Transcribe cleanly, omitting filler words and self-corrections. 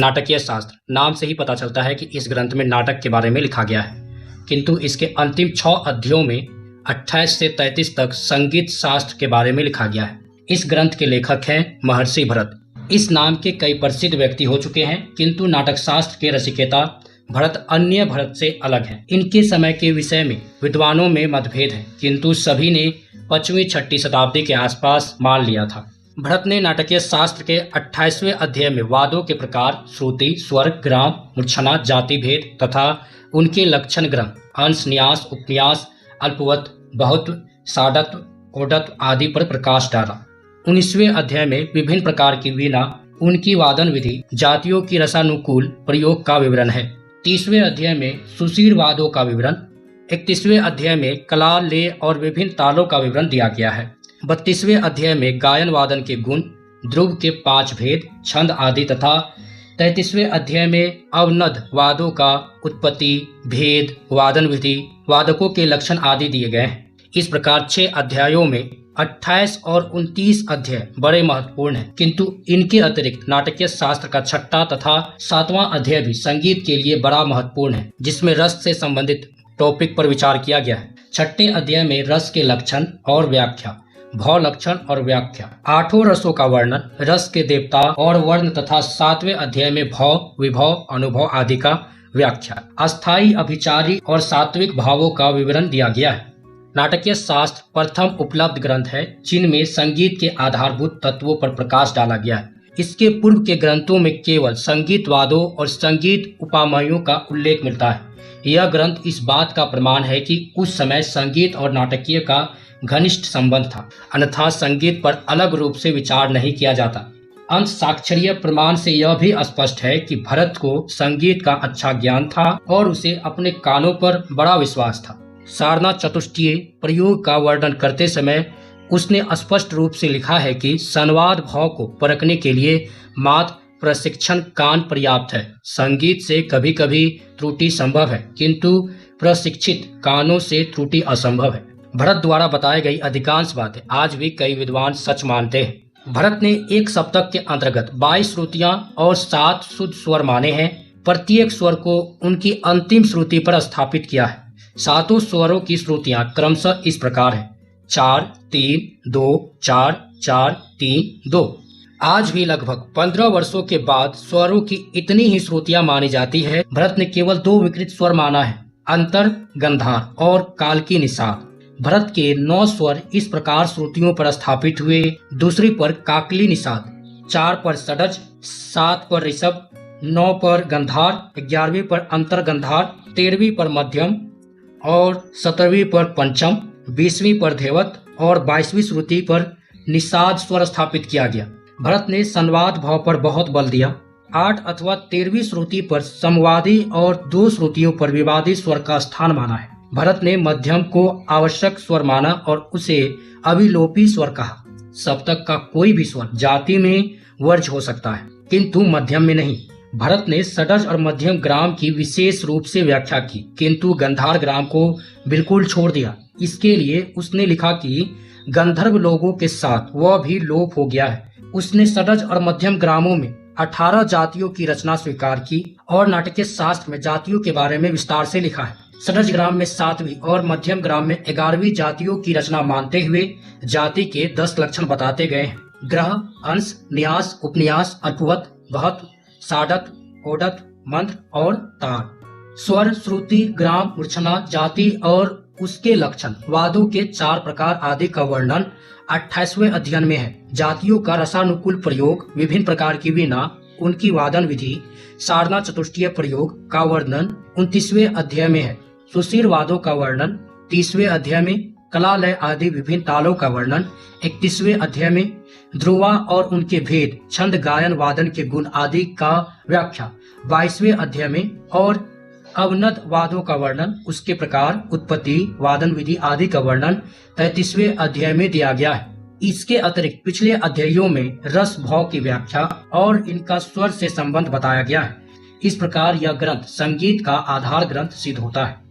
नाटकीय शास्त्र नाम से ही पता चलता है कि इस ग्रंथ में नाटक के बारे में लिखा गया है, किंतु इसके अंतिम 6 अध्यायों में 28 से 33 तक संगीत शास्त्र के बारे में लिखा गया है। इस ग्रंथ के लेखक हैं महर्षि भरत। इस नाम के कई प्रसिद्ध व्यक्ति हो चुके हैं, किंतु नाटक शास्त्र के रचिकेता भरत अन्य भरत से अलग हैं। इनके समय के विषय में विद्वानों में मतभेद है, किंतु सभी ने 5वीं-6वीं शताब्दी के आसपास मान लिया था। भरत ने नाटकीय शास्त्र के 28वें अध्याय में वादों के प्रकार, श्रुति, स्वर, ग्राम, मूर्छना, जाति भेद तथा उनके लक्षण ग्रंथ, अंश, न्यास, उपन्यास, अल्पवत, बहुत्व, साडत्व, ओडत्व आदि पर प्रकाश डाला। 19वें अध्याय में विभिन्न प्रकार की वीणा, उनकी वादन विधि, जातियों की रसानुकूल प्रयोग का विवरण है। 30वें अध्याय में सुशील वादों का विवरण, 31वें अध्याय में कला, लय और विभिन्न तालों का विवरण दिया गया है। 32वें अध्याय में गायन वादन के गुण, ध्रुव के 5 भेद, छंद आदि तथा 33वें अध्याय में अवनद वादों का उत्पत्ति, भेद, वादन विधि, वादकों के लक्षण आदि दिए गए हैं। इस प्रकार 6 अध्यायों में 28 और 29 अध्याय बड़े महत्वपूर्ण हैं, किंतु इनके अतिरिक्त नाटकीय शास्त्र का 6वां तथा 7वां अध्याय भी संगीत के लिए बड़ा महत्वपूर्ण है, जिसमें रस से संबंधित टॉपिक पर विचार किया गया है। 6ठे अध्याय में रस के लक्षण और व्याख्या, भाव लक्षण और व्याख्या, 8 रसों का वर्णन, रस के देवता और वर्ण तथा 7वें अध्याय में भाव, विभव, अनुभव आदि का व्याख्या, अस्थायी, अभिचारी और सात्विक भावों का विवरण दिया गया है। नाटकीय शास्त्र प्रथम उपलब्ध ग्रंथ है जिनमें संगीत के आधारभूत तत्वों पर प्रकाश डाला गया है। इसके पूर्व के ग्रंथों में केवल संगीत वादों और संगीत उपामयों का उल्लेख मिलता है। यह ग्रंथ इस बात का प्रमाण है कि उस समय संगीत और नाटकीय का घनिष्ठ संबंध था, अन्यथा संगीत पर अलग रूप से विचार नहीं किया जाता। अंश साक्षरीय प्रमाण से यह भी स्पष्ट है कि भरत को संगीत का अच्छा ज्ञान था और उसे अपने कानों पर बड़ा विश्वास था। सारना चतुष्टयीय प्रयोग का वर्णन करते समय उसने स्पष्ट रूप से लिखा है कि संवाद भाव को परखने के लिए मात्र प्रशिक्षण कान पर्याप्त है। संगीत से कभी कभी त्रुटि संभव है, किंतु प्रशिक्षित कानों से त्रुटि असंभव है। भरत द्वारा बताई गई अधिकांश बातें आज भी कई विद्वान सच मानते हैं। भरत ने एक सप्तक के अंतर्गत 22 श्रुतियां और 7 शुद्ध स्वर माने हैं। प्रत्येक स्वर को उनकी अंतिम श्रुति पर स्थापित किया है। 7 स्वरों की श्रुतियां क्रमशः इस प्रकार हैं: 4 3 2 4 4 3 2। आज भी लगभग 15 वर्षों के बाद स्वरों की इतनी ही श्रुतियां मानी जाती है। भरत ने केवल 2 विकृत स्वर माना है, अंतर गंधार और काल की निषाद। भरत के 9 स्वर इस प्रकार श्रुतियों पर स्थापित हुए: दूसरी पर काकली निषाद, 4 पर षडज, 7 पर ऋषभ, 9 पर गंधार, 11वीं पर अंतर गंधार, 13वीं पर मध्यम और 17वीं पर पंचम, 20वीं पर धेवत और 22वीं श्रुति पर निषाद स्वर स्थापित किया गया। भरत ने संवाद भाव पर बहुत बल दिया। 8 अथवा 13वीं श्रुति पर समवादी और 2 श्रुतियों पर विवादी स्वर का स्थान माना है। भरत ने मध्यम को आवश्यक स्वर माना और उसे अभिलोपी स्वर कहा। सप्तक का कोई भी स्वर जाति में वर्ज्य हो सकता है, किंतु मध्यम में नहीं। भरत ने षडज और मध्यम ग्राम की विशेष रूप से व्याख्या की, किंतु गंधार ग्राम को बिल्कुल छोड़ दिया। इसके लिए उसने लिखा कि गंधर्व लोगों के साथ वह भी लोप हो गया है। उसने षडज और मध्यम ग्रामों में 18 जातियों की रचना स्वीकार की और नाटकीय शास्त्र में जातियों के बारे में विस्तार से लिखा है। षडज ग्राम में 7वीं और मध्यम ग्राम में 11वीं जातियों की रचना मानते हुए जाति के 10 लक्षण बताते गए हैं: ग्रह, अंश, न्यास, उपन्यास, अल्पवत, बहुत्व, साडत्व, ओडत्व, मंत्र और तार। स्वर, श्रुति, ग्राम, मूर्छना, जाति और उसके लक्षण, वादों के 4 प्रकार आदि का वर्णन 28वें अध्ययन में है। जातियों का रसानुकूल प्रयोग, विभिन्न प्रकार की वीणा, उनकी वादन विधि, सारना चतुष्टयीय प्रयोग का वर्णन 29वें अध्याय में है। सुशील वादों का वर्णन 30वें अध्याय में, कला, लय आदि विभिन्न तालों का वर्णन 31वें अध्याय में, ध्रुवा और उनके भेद, छंद, गायन वादन के गुण आदि का व्याख्या 22वें अध्याय में और अवनद वादों का वर्णन, उसके प्रकार, उत्पत्ति, वादन विधि आदि का वर्णन 33वें अध्याय में दिया गया है। इसके अतिरिक्त पिछले अध्यायों में रस भाव की व्याख्या और इनका स्वर से संबंध बताया गया है। इस प्रकार यह ग्रंथ संगीत का आधार ग्रंथ सिद्ध होता है।